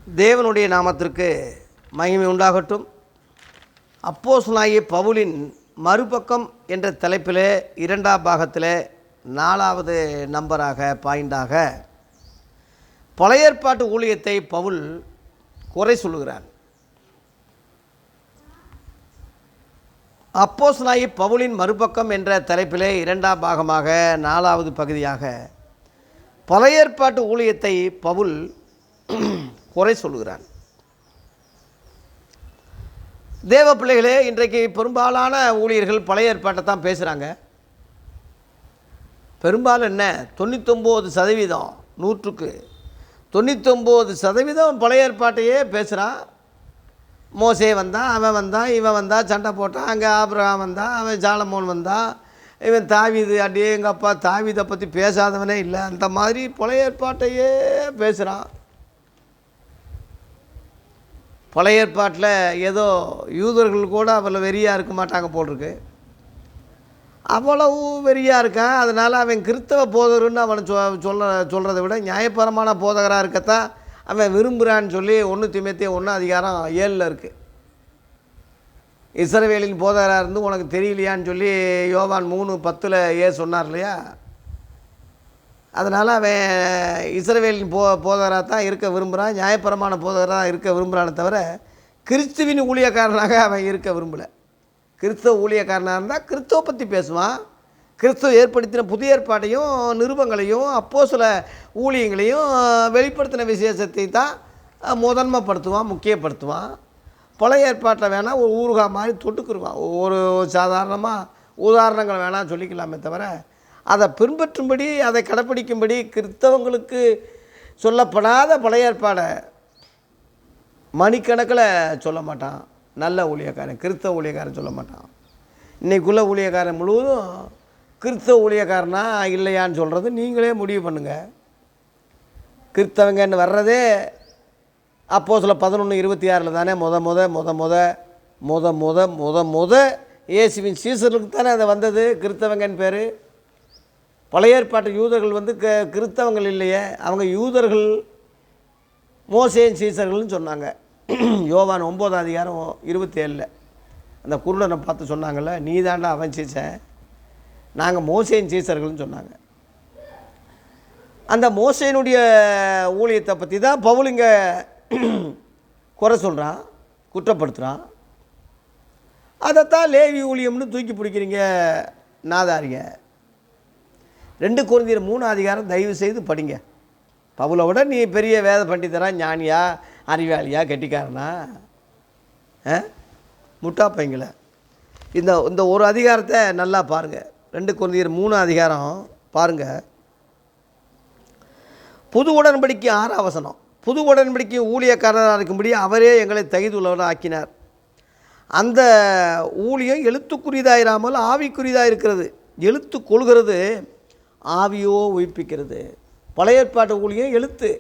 தேவனுடைய நாமத்திற்கு மகிமை உண்டாகட்டும். அப்போஸ்தலனாகிய பவுலின் மறுபக்கம் என்ற தலைப்பில் இரண்டாம் பாகத்தில் 4வது நம்பராக பாயிண்டாக பழைய ஏற்பாட்டு ஊழியத்தை பவுல் குறை சொல்லுகிறார். அப்போஸ்தலனாகிய பவுலின் மறுபக்கம் என்ற தலைப்பில் இரண்டாம் பாகமாக 4வது பகுதியாக பழைய ஏற்பாட்டு ஊழியத்தை பவுல் குறை சொல்லுகிறான். தேவ பிள்ளைகளே, இன்றைக்கு பெரும்பாலான ஊழியர்கள் பழைய ஏற்பாட்டை தான் பேசுகிறாங்க. பெரும்பாலும் என்ன, 99% 100க்கு 99% பழைய ஏற்பாட்டையே பேசுகிறான். மோசே வந்தான், அவன் வந்தான், இவன் வந்தான், சண்டை போட்டான், அங்கே ஆபிரகாம் வந்தான், அவன் சாலமோன் வந்தான், இவன் தாவீது, அடியே எங்கள் அப்பா தாவீதை பற்றி பேசாதவனே இல்லை. அந்த மாதிரி பழைய ஏற்பாட்டையே பேசுகிறான். பழைய ஏற்பாட்டில் ஏதோ யூதர்கள் கூட அவ்வளோ வெறியாக இருக்க மாட்டாங்க போட்டிருக்கு. அவ்வளவு வெறியாக இருக்கான். அதனால் அவன் கிறிஸ்தவ போதகர்னு அவனை சொல்கிறத விட நியாயபரமான போதகராக இருக்கத்தான் அவன் விரும்புகிறான்னு சொல்லி 1 தீமோத்தேயு 1:7 இருக்குது. இஸ்ரவேலின் போதகராக இருந்து உனக்கு தெரியலையான்னு சொல்லி யோவான் 3:10 சொன்னார் இல்லையா. அதனால் அவன் இஸ்ரவேலின் போதகராக தான் இருக்க விரும்புகிறான், நியாயபரமான போதகராக இருக்க விரும்புகிறானே தவிர கிறிஸ்துவின் ஊழியக்காரனாக அவன் இருக்க விரும்பலை. கிறிஸ்தவ ஊழியக்காரனாக இருந்தால் கிறிஸ்துவை பற்றி பேசுவான். கிறிஸ்துவ ஏற்படுத்தின புதிய ஏற்பாட்டையும் நிருபங்களையும் அப்போஸ்தல ஊழியங்களையும் வெளிப்படுத்தின விசேஷத்தை தான் முதன்மைப்படுத்துவான், முக்கியப்படுத்துவான். பழைய ஏற்பாட்டில் வேணால் ஒரு ஊறுகா மாதிரி தொட்டுக்குருவான். ஒரு சாதாரணமாக உதாரணங்கள் வேணால் சொல்லிக்கலாமே தவிர அதை பின்பற்றும்படி, அதை கடைப்பிடிக்கும்படி கிறிஸ்தவங்களுக்கு சொல்லப்படாத பழைய ஏற்பாடை மணிக்கணக்கில் சொல்ல மாட்டான். நல்ல ஊழியக்காரன், கிறிஸ்தவ ஊழியக்காரன் சொல்ல மாட்டான். இன்றைக்குள்ள ஊழியக்காரன் முழுவதும் கிறிஸ்தவ ஊழியக்காரனா இல்லையான்னு சொல்கிறது நீங்களே முடிவு பண்ணுங்கள். கிறிஸ்தவங்கன்னு வர்றதே அப்போஸ்தல 11:26 தானே முத இயேசுவின் சீசர்களுக்கு தானே அதை வந்தது கிறிஸ்தவங்கன்னு பேர். பழைய ஏற்பாட்டு யூதர்கள் கிறிஸ்தவங்கள் இல்லையே, அவங்க யூதர்கள், மோசேயின் சீசர்கள்னு சொன்னாங்க. யோவான் 9:27 அந்த குருடனை பார்த்து சொன்னாங்கள்ல, நீ தாண்டா அவன் சீசன், நாங்கள் மோசேயின் சீசர்கள்னு சொன்னாங்க. அந்த மோசேனுடைய ஊழியத்தை பற்றி தான் பவுல் இங்கே குறை சொல்கிறான், குற்றப்படுத்துகிறான். அதைத்தான் லேவி ஊழியம்னு தூக்கி பிடிக்கிறீங்க நாதாரிங்க. 2 கொரிந்தியர் 3 தயவு செய்து படிங்க. பவுலை விட நீ பெரிய வேத பண்டிதரா, ஞானியா, அறிவாளியா, கெட்டிக்காரனா, முட்டா பையங்கள இந்த ஒரு அதிகாரத்தை நல்லா பாருங்கள். 2 கொரிந்தியர் 3 பாருங்கள். புது உடன்படிக்கை 6 வசனம். புது உடன்படிக்கை ஊழியக்காரராக இருக்கும்படி அவரே எங்களை தகுதியுள்ளவராக ஆக்கினார். அந்த ஊழியம் எழுத்துக்குரியதாயிராமல் ஆவிக்குரியதாக இருக்கிறது. எழுத்து கொள்கிறது, ஆவியோ உயிர்ப்பிக்கிறது. பழைய ஏற்பாட்டு ஊழியம் எழுத்து,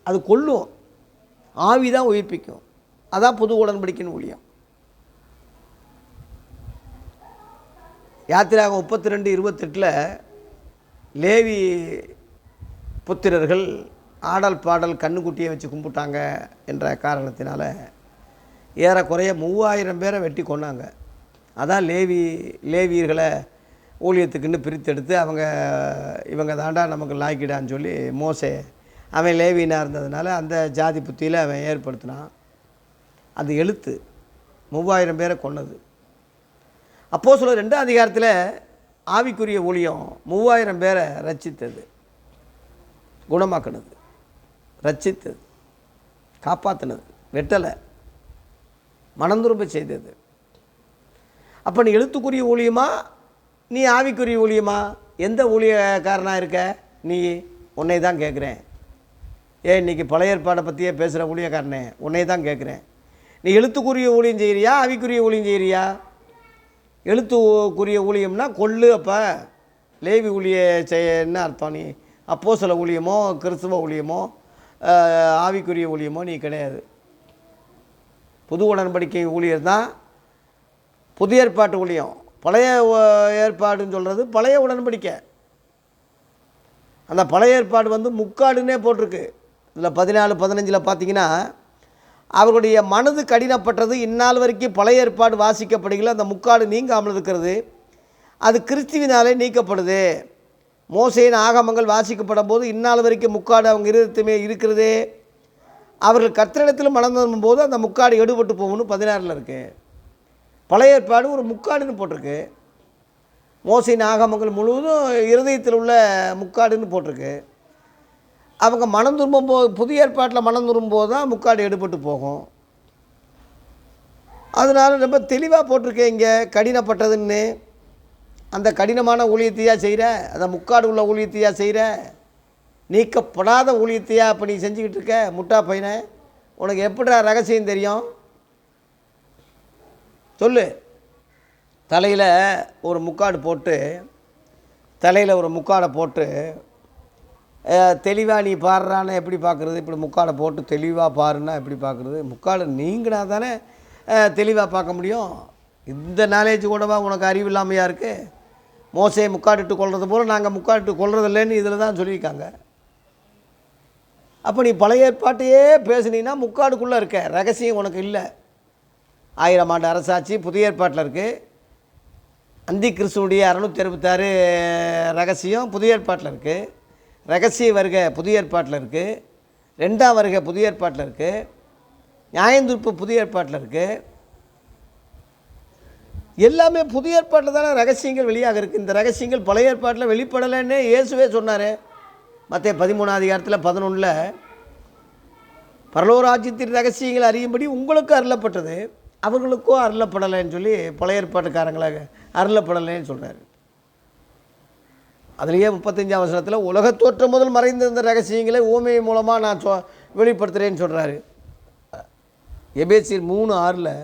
அது கொல்லும், ஆவி தான் உயிர்ப்பிக்கும். அதான் புது உடன்படிக்கையின் ஊழியம். யாத்திராகமம் 32:28 லேவி புத்திரர்கள் ஆடல் பாடல் கண்ணுக்குட்டியை வச்சு கும்பிட்டாங்க என்ற காரணத்தினால ஏறக்குறைய 3000 பேரை வெட்டி கொண்டாங்க. அதான் லேவியர்களை ஊழியத்துக்குன்னு பிரித்தெடுத்து இவங்க தாண்டா நமக்கு லாய்க்கிடான்னு சொல்லி மோசே, அவன் லேவியனாக இருந்ததுனால அந்த ஜாதி புத்தியில் அவன் ஏற்படுத்தினான். அது எழுத்து 3000 பேரை கொன்னது. அப்போஸ்தலர் 2 ஆவிக்குரிய ஊழியம் 3000 பேரை ரட்சித்தது, குணமாக்கினது, ரட்சித்தது, காப்பாற்றினது, வெட்டலை, மனந்துரும்ப செய்தது. அப்போ நீ எழுத்துக்குரிய ஊழியமா, நீ ஆவிக்குரிய ஊழியமா? எந்த ஊழியக்காரனாக இருக்க நீ? உன்னை தான் கேட்குறேன். இன்றைக்கி பழைய ஏற்பாடை பற்றியே பேசுகிற ஊழியக்காரனே, உன்னை தான் கேட்குறேன். நீ எழுத்துக்குரிய ஊழியம் செய்கிறியா, ஆவிக்குரிய ஊழியம் செய்கிறியா? எழுத்துக்குரிய ஊழியம்னா கொள்ளு. அப்போ லேவி ஊழிய செய்யன்னு அர்த்தம். நீ அப்போஸ்தல ஊழியமோ, கிறிஸ்துவ ஊழியமோ, ஆவிக்குரிய ஊழியமோ நீ கிடையாது. புது உடன்படிக்கை ஊழியர் தான் புதிய ஏற்பாட்டு ஊழியம். பழைய ஏற்பாடுன்னு சொல்கிறது பழைய உடன்படிக்கை. அந்த பழைய ஏற்பாடு முக்காடுன்னே போட்டிருக்கு. இதில் 14, 15 பார்த்தீங்கன்னா, அவர்களுடைய மனது கடினப்பட்டது, இந்நாள் வரைக்கும் பழைய ஏற்பாடு வாசிக்கப்படுகிற அந்த முக்காடு நீங்காமல் இருக்கிறது, அது கிறிஸ்துவினாலே நீக்கப்படுது. மோசேயின் ஆகமங்கள் வாசிக்கப்படும் போது இந்நாள் வரைக்கும் முக்காடு அவங்க இருதயத்துமே இருக்கிறது, அவர்கள் கர்த்தரிடத்தில் மனம் திரும்பும்போது அந்த முக்காடு எடுபட்டு போகும்னு 16 இருக்குது. பழைய ஏற்பாடு ஒரு முக்காடுன்னு போட்டிருக்கு. மோசேயின் ஆகமங்கள் முழுவதும் இருதயத்தில் உள்ள முக்காடுன்னு போட்டிருக்கு. அவங்க மனம் திரும்பும்போது, புதிய ஏற்பாட்டில் மனம் திரும்பும்போது தான் முக்காடு எடுபட்டு போகும். அதனால் ரொம்ப தெளிவாக போட்டிருக்கேன் இங்கே, கடினப்பட்டதுன்னு. அந்த கடினமான ஊழியத்தையாக செய்கிற, அந்த முக்காடு உள்ள ஊழியத்தையாக செய்கிற, நீக்கப்படாத ஊழியத்தையாக இப்போ நீ செஞ்சுக்கிட்டு இருக்க முட்டா பையனை? உனக்கு எப்படிடா ரகசியம் தெரியும் சொல்லு. தலையில் ஒரு முக்காடு போட்டு, தலையில் ஒரு முக்காடை போட்டு தெளிவாக நீ பாடுறான்னு எப்படி பார்க்குறது? இப்படி முக்காடை போட்டு தெளிவாக பாருன்னா எப்படி பார்க்குறது? முக்காடை நீங்கினா தானே தெளிவாக பார்க்க முடியும். இந்த நாலேஜ் கூடவா உனக்கு அறிவு இல்லாமையாக இருக்குது? மோசே முக்காடிட்டு கொள்வது போல் நாங்கள் முக்காடிட்டு கொள்றதில்லைன்னு இதில் தான் சொல்லியிருக்காங்க. அப்போ நீ பழைய ஏற்பாட்டையே பேசுனீன்னா முக்காடுக்குள்ளே இருக்க ரகசியம் உனக்கு இல்லை. 1000 ஆண்டு அரசாட்சி புதிய ஏற்பாட்டில் இருக்குது. அந்தி கிறிஸ்துவனுடைய 666 ரகசியம் புதிய ஏற்பாட்டில் இருக்குது. ரகசிய வருகை புதிய ஏற்பாட்டில் இருக்குது. 2ஆம் வருகை புதிய ஏற்பாட்டில் இருக்குது. நியாயந்தீர்ப்பு புதிய ஏற்பாட்டில் இருக்குது. எல்லாமே புதிய ஏற்பாட்டில் தானே ரகசியங்கள் வெளியாக இருக்குது. இந்த ரகசியங்கள் பழைய ஏற்பாட்டில் வெளிப்படலைன்னு இயேசுவே சொன்னார். மத்தேயு 13ஆம் அதிகாரத்தில் 11 பரலோக ராஜ்யத்தின் ரகசியங்கள் அறியும்படி உங்களுக்கு அருளப்பட்டது, அவர்களுக்கோ அருளப்படலைன்னு சொல்லி பழைய ஏற்பாட்டுக்காரங்களாக அருளப்படலைன்னு சொல்கிறார். அதுலேயே 35ஆம் வசனத்தில் உலகத் தோற்றம் முதல் மறைந்திருந்த ரகசியங்களை ஊமை மூலமாக நான் வெளிப்படுத்துகிறேன்னு சொல்கிறாரு. எபேசியர் 3:6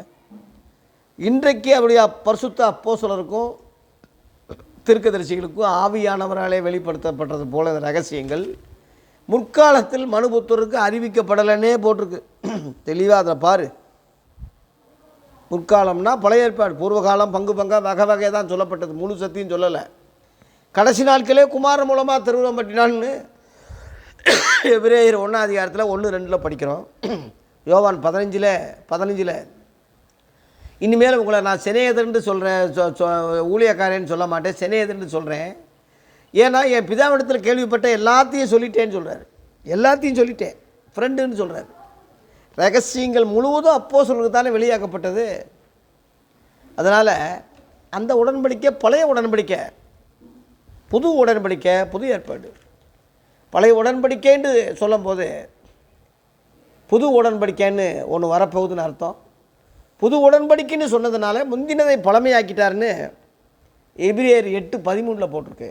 இன்றைக்கு அவருடைய பரிசுத்த அப்போஸ்தலருக்கும் தீர்க்கதரிசிகளுக்கும் ஆவியானவராலே வெளிப்படுத்தப்பட்டது போல இந்த ரகசியங்கள் முற்காலத்தில் மனுபுத்தருக்கு அறிவிக்கப்படலைன்னே போட்டிருக்கு. தெளிவாக அதில் பாரு. முற்காலம்னா பழைய ஏற்பாடு, பூர்வகாலம் பங்கு பங்காக வகை வகையாக தான் சொல்லப்பட்டது, முழு சத்தியும் சொல்லலை. கடைசி நாட்களே குமாரன் மூலமாக திருவுளம் பற்றினான்னு எபிரேயர் 1ஆம் அதிகாரத்தில் 1-2 படிக்கிறோம். யோவான் 15 இனிமேல் உங்களை நான் சிநேகிதர்ன்னு சொல்கிறேன், ஊழியக்காரன்னு சொல்ல மாட்டேன், சிநேகிதர்ன்னு சொல்கிறேன். ஏன்னா என் பிதாவிடத்தில் கேள்விப்பட்ட எல்லாத்தையும் சொல்லிட்டேன்னு சொல்கிறார். எல்லாத்தையும் சொல்லிட்டேன், ஃப்ரெண்டுன்னு சொல்கிறார். ரகசியங்கள் முழுவதும் அப்போஸ்தலருக்கு தானே வெளியாக்கப்பட்டது. அதனால் அந்த உடன்படிக்கை பழைய உடன்படிக்கை, புது உடன்படிக்கை புது ஏற்பாடு. பழைய உடன்படிக்கைன்னு சொல்லும்போது புது உடன்படிக்கைன்னு ஒன்று வரப்போகுதுன்னு அர்த்தம். புது உடன்படிக்கைன்னு சொன்னதுனால முந்தினதை பழமையாக்கிட்டாருன்னு எபிரேயர் 8:13 போட்டிருக்கு.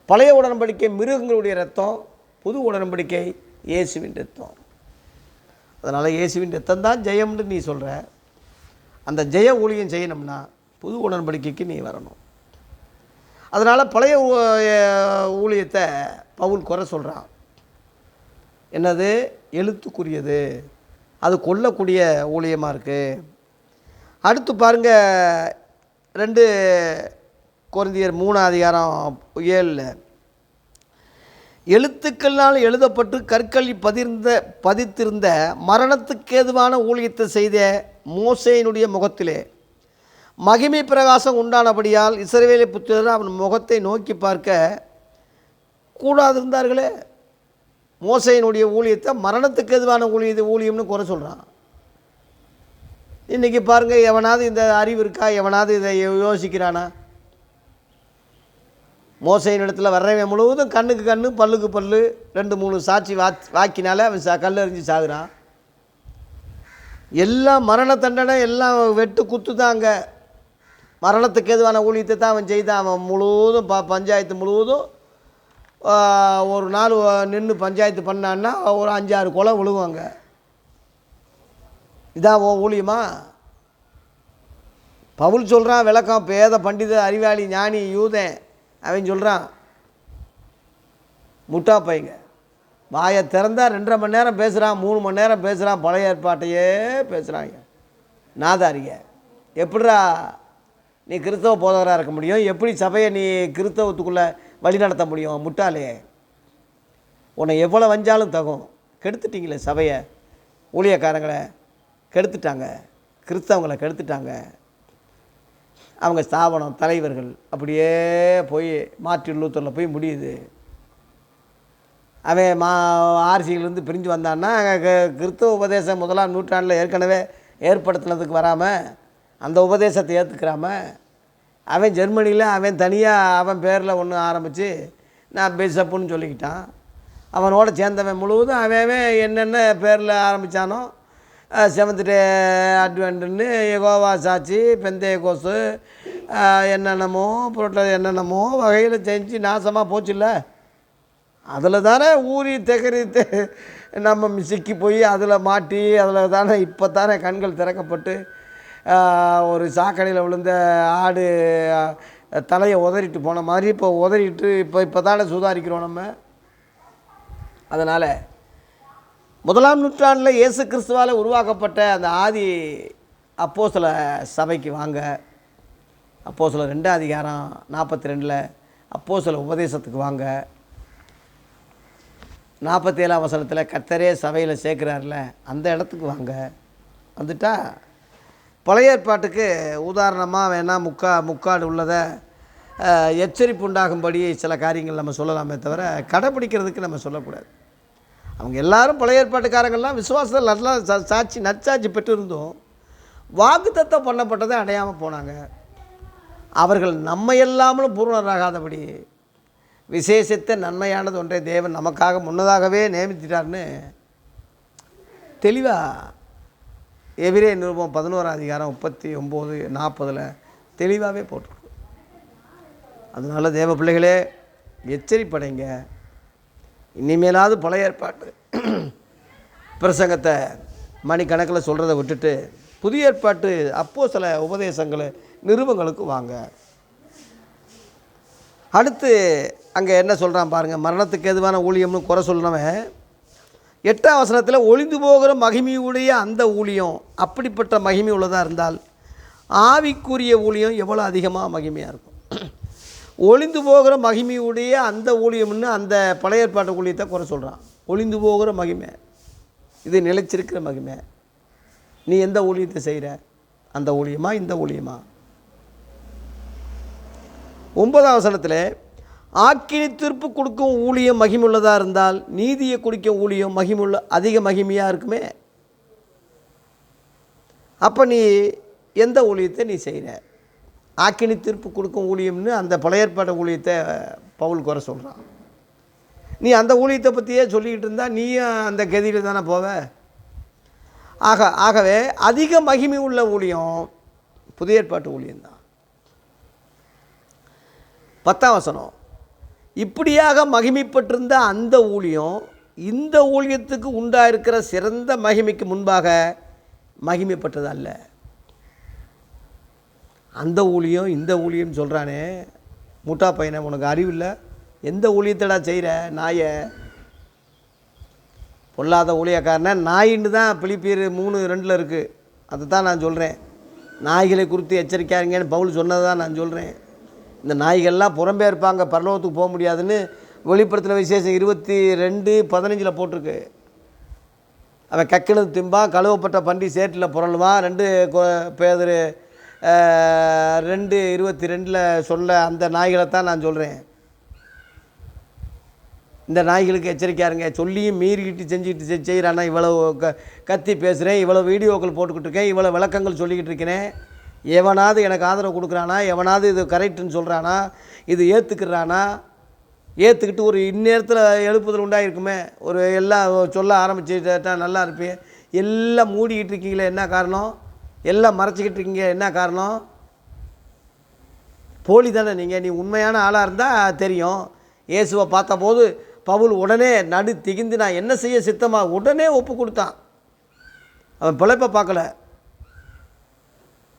பழைய உடன்படிக்கை மிருகங்களுடைய ரத்தம், புது உடன்படிக்கை இயேசுவின் ரத்தம். அதனால் இயேசுவின் ரத்தம் தான் ஜெயம்னு நீ சொல்கிற. அந்த ஜெய ஊழியம் செய்யணும்னா புது உடன்படிக்கைக்கு நீ வரணும். அதனால் பழைய ஊழியத்தை பவுல் குறை சொல்கிறான். என்னது? எழுத்துக்குரியது, அது கொல்லக்கூடிய ஊழியமாக இருக்குது. அடுத்து பாருங்கள், 2 கொரிந்தியர் 3ஆம் அதிகாரம் 7 எழுத்துக்களால் எழுதப்பட்டு கற்களில் பதித்திருந்த மரணத்துக்கேதுவான ஊழியத்தை செய்த மோசேயினுடைய முகத்திலே மகிமை பிரகாசம் உண்டானபடியால் இஸ்ரவேலை புத்திரர் அவன் முகத்தை நோக்கி பார்க்க கூடாதிருந்தார்களே. மோசேயினுடைய ஊழியத்தை மரணத்துக்கு எதுவான ஊழியம்னு குறை சொல்கிறான். இன்றைக்கி பாருங்கள், எவனாவது இந்த அறிவு இருக்கா? எவனாவது இதை யோசிக்கிறானா? மோசையின் இடத்துல வர்றவன் முழுவதும் கண்ணுக்கு கண்ணு பல்லுக்கு பல்லு 2-3 சாட்சி வாக்கினால அவன் கல்லறிஞ்சு சாகுறான். எல்லாம் மரண தண்டனை, எல்லாம் வெட்டு குத்து தான். அங்கே மரணத்துக்கு எதுவான ஊழியத்தை தான் அவன் செய்தான். அவன் முழுவதும் பஞ்சாயத்து முழுவதும் ஒரு நாள் நின்று பஞ்சாயத்து பண்ணான்னா ஒரு 5-6 கொலை விழுவாங்க. இதான் ஊழியமா? பவுல் சொல்கிறான் விளக்கம், பேத பண்டித அறிவாளி ஞானி யூதன் அவன் சொல்கிறான், முட்டா பையங்க வாயை திறந்தா 2.5 மணி நேரம் பேசுகிறான், 3 மணி நேரம் பேசுகிறான், பழைய ஏற்பாட்டையே பேசுகிறாங்க. நாதாரிங்க, எப்படிரா நீ கிறிஸ்தவ போதகராக இருக்க முடியும்? எப்படி சபையை நீ கிறிஸ்தவத்துக்குள்ளே வழி நடத்த முடியும்? முட்டாளே, உன்னை எவ்வளோ வஞ்சாலும் தகும். கெடுத்துட்டீங்களே சபையை, ஊழியக்காரங்களை கெடுத்துட்டாங்க, கிறிஸ்தவங்களை கெடுத்துட்டாங்க. அவங்க ஸ்தாபனம் தலைவர்கள் அப்படியே போய் மார்ட்டின் லூத்தரில் போய் முடியுது. அவன் ஆர்சியிலேருந்து பிரிஞ்சு வந்தான்னா கிறிஸ்தவ உபதேசம் 1ஆம் நூற்றாண்டில் ஏற்கனவே ஏற்படுத்தினதுக்கு வராமல் அந்த உபதேசத்தை ஏற்றுக்கிறாமல் அவன் ஜெர்மனியில் அவன் தனியாக அவன் பேரில் ஒன்று ஆரம்பித்து நான் பிஷப்புன்னு சொல்லிக்கிட்டான். அவனோட சேர்ந்தவன் முழுவதும் அவன் என்னென்ன பேரில் ஆரம்பித்தானோ, செவன்த் டே அட்வென்ட்னு, யெகோவா சாட்சி, பெந்தேகோஸ்து, என்னென்னமோ பொருட்கள் என்னென்னமோ வகையில் செஞ்சு நாசமாக போச்சுல்ல. அதில் தானே ஊறி தெகரித்து நம்ம சிக்கி போய் அதில் மாட்டி அதில் தானே இப்போ தானே கண்கள் திறக்கப்பட்டு ஒரு சாக்கடையில் விழுந்த ஆடு தலையை உதறிட்டு போன மாதிரி இப்போ உதறிட்டு இப்போ தானே சுதாரிக்கிறோம் நம்ம. அதனால் 1ஆம் நூற்றாண்டில் இயேசு கிறிஸ்துவால் உருவாக்கப்பட்ட அந்த ஆதி அப்போஸ்தல சபைக்கு வாங்க. அப்போஸ்தலர் 2ஆம் அதிகாரம் 42 அப்போஸ்தல உபதேசத்துக்கு வாங்க. 47ஆம் வசனத்தில் கர்த்தரே சபையில் சேர்க்குறாருல அந்த இடத்துக்கு வாங்க. வந்துட்டா பழைய ஏற்பாட்டுக்கு உதாரணமாக வேணால் முக்காடு உள்ளதை எச்சரிப்பு உண்டாகும்படி சில காரியங்கள் நம்ம சொல்லலாமே தவிர கடைப்பிடிக்கிறதுக்கு நம்ம சொல்லக்கூடாது. அவங்க எல்லாரும் பழைய ஏற்பாட்டுக்காரங்கள்லாம் விசுவாசத்தில் நல்லா நற்சாட்சி பெற்றிருந்தோம் வாக்குத்தத்தம் பண்ணப்பட்டதை அடையாமல் போனாங்க. அவர்கள் நம்ம எல்லாமலும் பூர்ணராகாதபடி விசேஷித்த நன்மையானது ஒன்றை தேவன் நமக்காக முன்னதாகவே நியமித்திட்டார்னு தெளிவாக எபிரேய நிருபம் 11ஆம் அதிகாரம் 39-40 தெளிவாகவே போட்டிருக்கு. அதனால் தேவ பிள்ளைகளே எச்சரிப்படைங்க. இனிமேலாவது பழைய ஏற்பாட்டு பிரசங்கத்தை மணிக்கணக்கில் சொல்கிறத விட்டுட்டு புதிய ஏற்பாட்டு அப்போஸ்தல உபதேசங்களை நிருபங்களுக்கு வாங்க. அடுத்து அங்கே என்ன சொல்கிறான் பாருங்கள். மரணத்துக்கு எதுவான ஊழியம்னு குறை சொல்லணவன் 8ஆம் வசனத்தில் ஒளிந்து போகிற மகிமையுடைய அந்த ஊழியம் அப்படிப்பட்ட மகிமை உள்ளதாக இருந்தால் ஆவிக்குரிய ஊழியம் எவ்வளோ அதிகமாக மகிமையாக இருக்கும். ஒளிந்து போகிற மகிமையுடைய அந்த ஊழியம்னு அந்த பழைய ஏற்பாட்டு ஊழியத்தை குறை சொல்கிறான். ஒளிந்து போகிற மகிமை, இது நிலைச்சிருக்கிற மகிமை. நீ எந்த ஊழியத்தை செய்கிற? அந்த ஊழியமா இந்த ஊழியமா? 9ஆம் வசனத்தில் ஆக்கினி தீர்ப்பு கொடுக்கும் ஊழியம் மகிமுள்ளதாக இருந்தால் நீதியை குடிக்கும் ஊழியம் அதிக மகிமையாக இருக்குமே. அப்போ நீ எந்த ஊழியத்தை நீ செய்கிற? ஆக்கினி தீர்ப்பு கொடுக்கும் ஊழியம்னு அந்த பழைய ஏற்பாட்டு ஊழியத்தை பவுல் குறை சொல்கிறான். நீ அந்த ஊழியத்தை பற்றியே சொல்லிக்கிட்டு இருந்தால் நீயும் அந்த கதியில் தானே போவ. ஆகவே அதிக மகிமை உள்ள ஊழியம் புதிய ஏற்பாட்டு ஊழியம்தான். 10ஆம் வசனம் இப்படியாக மகிமைப்பட்டிருந்த அந்த ஊழியம் இந்த ஊழியத்துக்கு உண்டாயிருக்கிற சிறந்த மகிமைக்கு முன்பாக மகிமைப்பட்டது அல்ல. அந்த ஊழியம் இந்த ஊழியம் சொல்கிறானே, முட்டா பையனை, உனக்கு அறிவில்லை? எந்த ஊழியத்தடா செய்கிற? நாயை பொல்லாத ஊழியக்காரனை நாயின்னு தான் பிலிப்பியர் 3:2 இருக்குது. அதை தான் நான் சொல்கிறேன். நாய்களை குறித்து எச்சரிக்காதீங்கன்னு பவுல் சொன்னதை தான் நான் சொல்கிறேன். இந்த நாய்கள்லாம் புறம்பே இருப்பாங்க, பரலோகத்துக்கு போக முடியாதுன்னு வெளிப்படுத்தின விசேஷம் 22:15 போட்டிருக்கு. அவன் கக்கினது திம்பான், கழுவப்பட்ட பன்றி சேற்றில் புரளுவான். 2 பேதுரு 2:22 சொல்ல அந்த நாய்களை தான் நான் சொல்கிறேன். இந்த நாய்களுக்கு எச்சரிக்கையாருங்க. சொல்லியும் மீறிக்கிட்டு செஞ்சுக்கிட்டு செய்கிறானா, இவ்வளோ கத்தி பேசுகிறேன், இவ்வளோ வீடியோக்கள் போட்டுக்கிட்டு இருக்கேன், இவ்வளோ விளக்கங்கள் சொல்லிக்கிட்டு இருக்கிறேன். எவனாவது எனக்கு ஆதரவு கொடுக்குறானா? எவனாவது இது கரெக்டுன்னு சொல்கிறானா? இது ஏற்றுக்கிறானா? ஏற்றுக்கிட்டு ஒரு இந்நேரத்தில் எழுப்புதல் உண்டாயிருக்குமே, ஒரு எல்லாம் சொல்ல ஆரம்பிச்சுட்டா நல்லா இருப்பேன். எல்லாம் மூடிக்கிட்டு இருக்கீங்களே, என்ன காரணம்? எல்லாம் மறைச்சிக்கிட்டு இருக்கீங்க, என்ன காரணம்? போலி தானே நீங்கள். நீ உண்மையான ஆளாக இருந்தால் தெரியும். இயேசுவை பார்த்தபோது பவுல் உடனே நடு திகிந்து நான் என்ன செய்ய சித்தமாக உடனே ஒப்பு கொடுத்தான். அவன் பிழைப்பை பார்க்கல.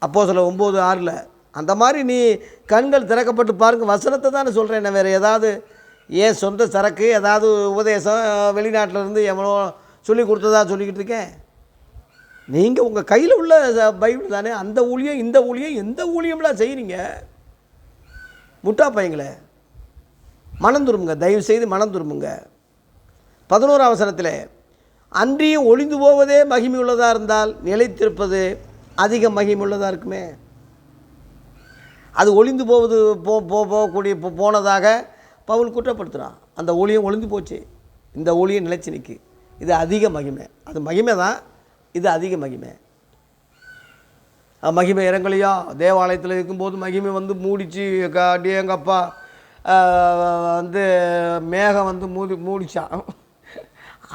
அப்போஸ்தலர் 9:6 அந்த மாதிரி நீ கண்கள் திறக்கப்பட்டு பாருங்கள். வசனத்தை தானே சொல்கிறேன். நான் வேறு ஏதாவது ஏன் சொந்த சரக்கு ஏதாவது உபதேசம் வெளிநாட்டிலேருந்து எவனோ சொல்லி கொடுத்ததா சொல்லிக்கிட்டு இருக்கேன்? நீங்கள் உங்கள் கையில் உள்ள பைபிள் தானே. அந்த ஊழியம் இந்த ஊழியம் எந்த ஊழியம்லாம் செய்கிறீங்க? முட்டா பையங்களே, மனம் திரும்புங்க, தயவு செய்து மனம் திரும்புங்க. 11ஆம் வசனத்தில் அன்றியும் ஒளிந்து போவதே மகிமை உள்ளதாக இருந்தால் நிலைத்திருப்பது அதிக மகிமை உள்ளதாக இருக்குமே. அது ஒளிந்து போவது போகக்கூடிய போனதாக பவுல் குற்றப்படுத்துகிறான். அந்த ஒளியும் ஒளிந்து போச்சு, இந்த ஒளியும் நிலைச்சி நிற்கி. இது அதிக மகிமை. அது மகிமை தான், இது அதிக மகிமை. மகிமை இறங்கலையா? தேவாலயத்தில் இருக்கும்போது மகிமை வந்து மூடிச்சு. அப்படியே எங்கள் அப்பா வந்து மேகம் வந்து மூடிச்சான்.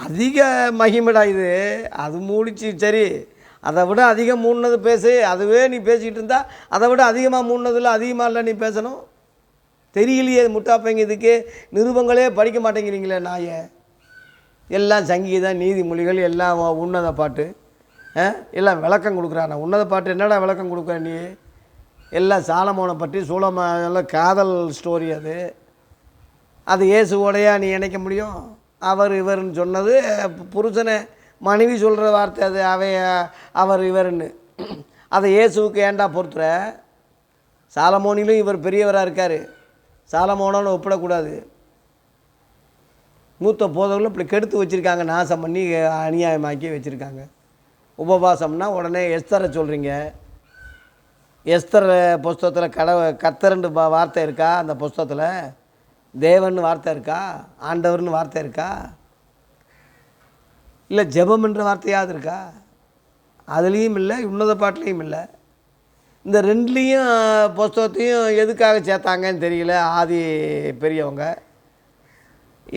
அதிக மகிமைடா இது. அது மூடிச்சு, சரி. அதை விட அதிகம் மூடினது பேசு. அதுவே நீ பேசிக்கிட்டு இருந்தா அதை விட அதிகமாக மூடினதில்ல, அதிகமாக இல்லை நீ பேசணும். தெரியலையே முட்டாப்பைங்க, இதுக்கு நிருபங்களே படிக்க மாட்டேங்கிறீங்களே நாயை. எல்லாம் சங்கீதம், நீதிமொழிகள், எல்லாம் உன்னத பாட்டு, எல்லாம் விளக்கம் கொடுக்குறான். உன்னத பாட்டு என்னடா விளக்கம் கொடுக்குற நீ? எல்லாம் சாலமோனை பற்றி எல்லாம் காதல் ஸ்டோரி. அது இயேசுவோடையா நீ இணைக்க முடியும்? அவர் இவர்னு சொன்னது புருஷனை மனைவி சொல்கிற வார்த்தை. அது அவர் இவர்னு. அதை இயேசுவுக்கு ஏண்டா பொறுத்துற? சாலமோனிலும் இவர் பெரியவராக இருக்கார், சாலமோனோன்னு ஒப்பிடக்கூடாது. மூத்த போதவர்களும் இப்படி கெடுத்து வச்சுருக்காங்க, நாசம் பண்ணி அநியாயமாக்கி வச்சுருக்காங்க. உபவாசம்னா உடனே எஸ்தரை சொல்கிறீங்க. எஸ்தர் புஸ்தகத்தில் கர்த்தர்னு வார்த்தை இருக்கா? அந்த புஸ்தகத்தில் தேவன் வார்த்தை இருக்கா? ஆண்டவர்னு வார்த்தை இருக்கா? இல்லை ஜெபம்ன்ற வார்த்தையாவது இருக்கா? அதுலேயும் இல்லை, உன்னத பாட்டிலையும் இல்லை. இந்த ரெண்டுலேயும் புஸ்தகத்தையும் எதுக்காக சேர்த்தாங்கன்னு தெரியல. ஆதி பெரியவங்க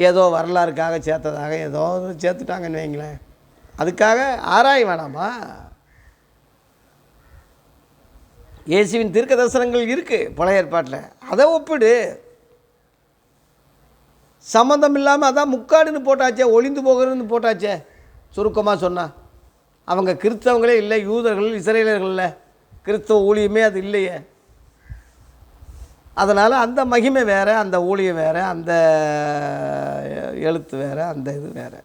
ஏதோ வரலாறுக்காக சேர்த்ததாக ஏதோ சேர்த்துட்டாங்கன்னு வைங்களேன். அதுக்காக ஆராய வேணாமா? இயேசுவின் தீர்க்க தரிசனங்கள் இருக்குது பழைய ஏற்பாட்டில், அதை ஒப்பிடு. சம்மந்தம் இல்லாமல் அதான் முக்காடுன்னு போட்டாச்சே, ஒளிந்து போகிறதுன்னு போட்டாச்சே. சுருக்கமாக சொன்னால் அவங்க கிறிஸ்தவங்களே இல்லை, யூதர்கள் இஸ்ரேலர்கள் இல்லை, கிறிஸ்தவ ஊழியமே அது இல்லையே. அதனால் அந்த மகிமை வேறு, அந்த ஊழியம் வேறு, அந்த எழுத்து வேறு, அந்த இது வேறு.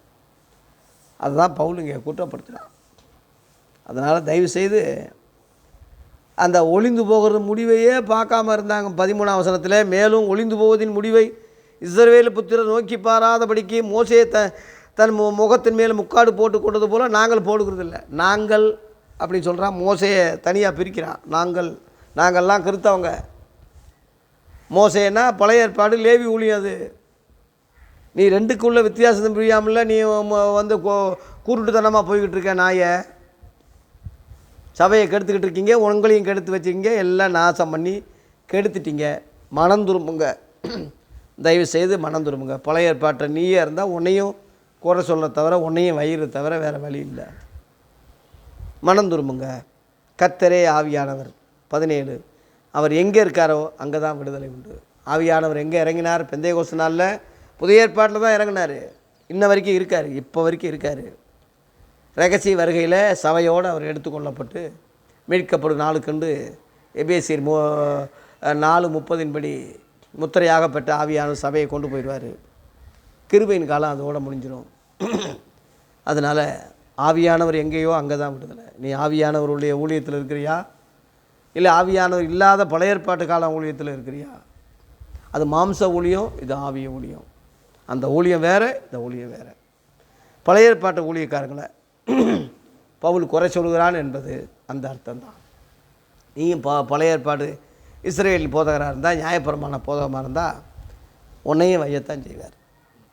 அதுதான் பவுல் இங்கே குற்றப்படுத்துகிறான். அதனால் தயவுசெய்து அந்த ஒளிந்து போகிறது முடிவையே பார்க்காம இருந்தாங்க. 13ஆம் வசனத்தில் மேலும் ஒளிந்து போவதின் முடிவை இஸ்ரவேல் புத்திரர் நோக்கி பாராதபடிக்கு மோசே தன் முகத்தின் மேல் முக்காடு போட்டு கொண்டது போல் நாங்கள் போடுகிறதில்லை. நாங்கள் அப்படின்னு சொல்கிறான், மோசையை தனியாக பிரிக்கிறான். நாங்கள்லாம் கிறிஸ்தவங்க. மோசேனா பழைய ஏற்பாடு, லேவி ஊழியம். அது நீ ரெண்டுக்குள்ள வித்தியாசத்தை புரியாமல் நீ வந்து கூருட்டுத்தனமாக போய்கிட்டு இருக்க நாயை. சபையை கெடுத்துக்கிட்டு இருக்கீங்க, உங்களையும் கெடுத்து வச்சுக்கிங்க, எல்லாம் நாசம் பண்ணி கெடுத்துட்டீங்க. மனம் திரும்புங்க, தயவு செய்து மனம் திரும்புங்க. பழைய ஏற்பாட்டை நீயே இருந்தால் உன்னையும் குறை சொல்ல தவிர, உன்னையும் வயிறு தவிர வேறு வழி இல்லை. மனம் திரும்புங்க. கர்த்தரே ஆவியானவர். 17 அவர் எங்கே இருக்காரோ அங்கே தான் விடுதலை உண்டு. ஆவியானவர் எங்கே இறங்கினார்? பெந்தேகோஸ்து நாளில் புதிய ஏற்பாட்டில் தான் இறங்கினார். இன்ன வரைக்கும் இருக்கார், இப்போ வரைக்கும் இருக்கார். ரகசிய வருகையில் சபையோடு அவர் எடுத்துக்கொள்ளப்பட்டு மீட்கப்படும் நாளுக்கண்டு எபேசியர் 4:30 படி முத்திரையாக பெற்ற ஆவியானவர் சபையை கொண்டு போயிடுவார். கிருபையின் காலம் அதோடு முடிஞ்சிடும். அதனால் ஆவியானவர் எங்கேயோ அங்கே தான் விடுதலை. நீ ஆவியானவருடைய ஊழியத்தில் இருக்கிறியா, இல்லை ஆவியானவர் இல்லாத பழைய ஏற்பாட்டு கால ஊழியத்தில் இருக்கிறியா? அது மாம்ச ஊழியம், இது ஆவிய ஊழியம். அந்த ஊழியம் வேறு, இந்த ஊழியம் வேறு. பழைய ஏற்பாட்டு ஊழியக்காரங்களை பவுல் குறை சொல்கிறான் என்பது அந்த அர்த்தம்தான். நீயும் பழைய ஏற்பாடு இஸ்ரேல் போதகராக இருந்தால், நியாயப்பிரமாண போதகமாக இருந்தால் உன்னையும் வையத்தான் செய்வார்.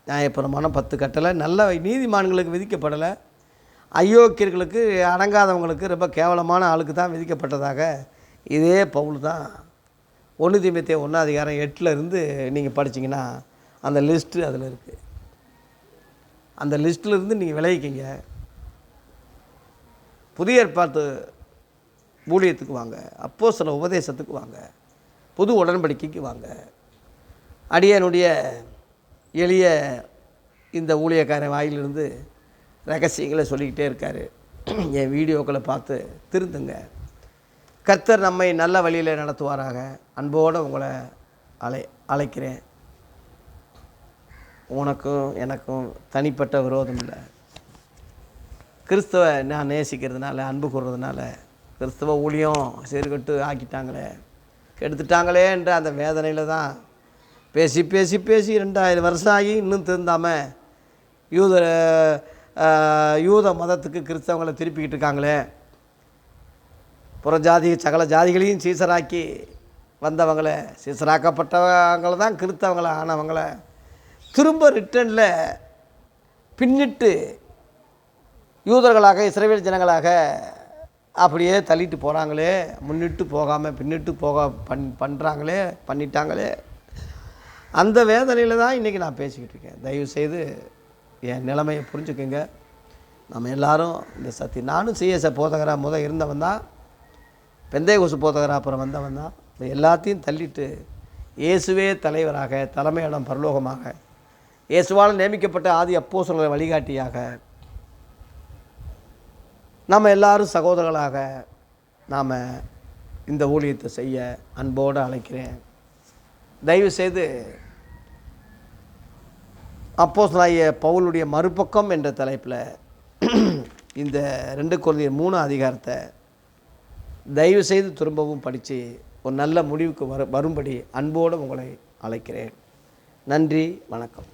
நியாயப்பிரமாணம் 10 கட்டளை நல்ல நீதிமான்களுக்கு விதிக்கப்படலை, அயோக்கியர்களுக்கு அடங்காதவங்களுக்கு ரொம்ப கேவலமான ஆளுக்கு தான் விதிக்கப்பட்டதாக இதே பவுல் தான் 1 தீமோத்தேயு 1:8 நீங்கள் படிச்சிங்கன்னா அந்த லிஸ்ட்டு அதில் இருக்குது. அந்த லிஸ்ட்டில் இருந்து நீங்கள் விளைவிக்கிங்க. புதிய ஏற்பாட்டு ஊழியத்துக்கு வாங்க, அப்போஸ்தல உபதேசத்துக்கு வாங்க, புது உடன்படிக்கைக்கு வாங்க. அடியனுடைய எளிய இந்த ஊழியக்காரன் வாயிலிருந்து ரகசியங்களை சொல்லிக்கிட்டே இருக்கார். என் வீடியோக்களை பார்த்து திருந்துங்க. கர்த்தர் நம்மை நல்ல வழியில் நடத்துவாராக. அன்போடு உங்களை அழைக்கிறேன். உனக்கும் எனக்கும் தனிப்பட்ட விரோதம் இல்லை. கிறிஸ்தவ நான் நேசிக்கிறதுனால, அன்பு கூறுறதுனால, கிறிஸ்தவ ஊழியம் சீர்கட்டு ஆக்கிட்டாங்களே, கெடுத்துட்டாங்களே என்ற அந்த வேதனையில் தான் பேசி 2000 வருஷம் ஆகி இன்னும் திருந்தாமல் யூத மதத்துக்கு கிறிஸ்தவங்களை திருப்பிக்கிட்டு இருக்காங்களே, புறஜாதி சகல ஜாதிகளையும் சீசராக்கி வந்தவங்களை, சீசராக்கப்பட்டவங்களை தான் கிறிஸ்தவங்களை ஆனவங்களை திரும்ப ரிட்டனில் பின்னிட்டு யூதர்களாக இஸ்ரவேல் ஜனங்களாக அப்படியே தள்ளிட்டு போகிறாங்களே, முன்னிட்டு போகாமல் பின்னிட்டு பண்ணுறாங்களே, பண்ணிட்டாங்களே. அந்த வேதனையில் தான் இன்றைக்கி நான் பேசிக்கிட்டு இருக்கேன். தயவுசெய்து என் நிலைமையை புரிஞ்சுக்கோங்க. நம்ம எல்லோரும் இந்த நானும் சிஎஸ்ஐ போதகராக இருந்தவன் தான், பெந்தைகோசு போதகராக அப்புறம் வந்தவன் தான். எல்லாத்தையும் தள்ளிட்டு இயேசுவே தலைவராக, தலைமையிடம் பரலோகமாக, இயேசுவால் நியமிக்கப்பட்ட ஆதி அப்போஸ்தலர்களை வழிகாட்டியாக, நம்ம எல்லாரும் சகோதரர்களாக நாம் இந்த ஊழியத்தை செய்ய அன்போடு அழைக்கிறேன். தயவுசெய்து அப்போஸ்தலனாகிய பவுலுடைய மறுபக்கம் என்ற தலைப்பில் இந்த 2 கொரிந்தியர் 3 அதிகாரத்தை தயவுசெய்து திரும்பவும் படித்து ஒரு நல்ல முடிவுக்கு வரும்படி அன்போடு உங்களை அழைக்கிறேன். நன்றி, வணக்கம்.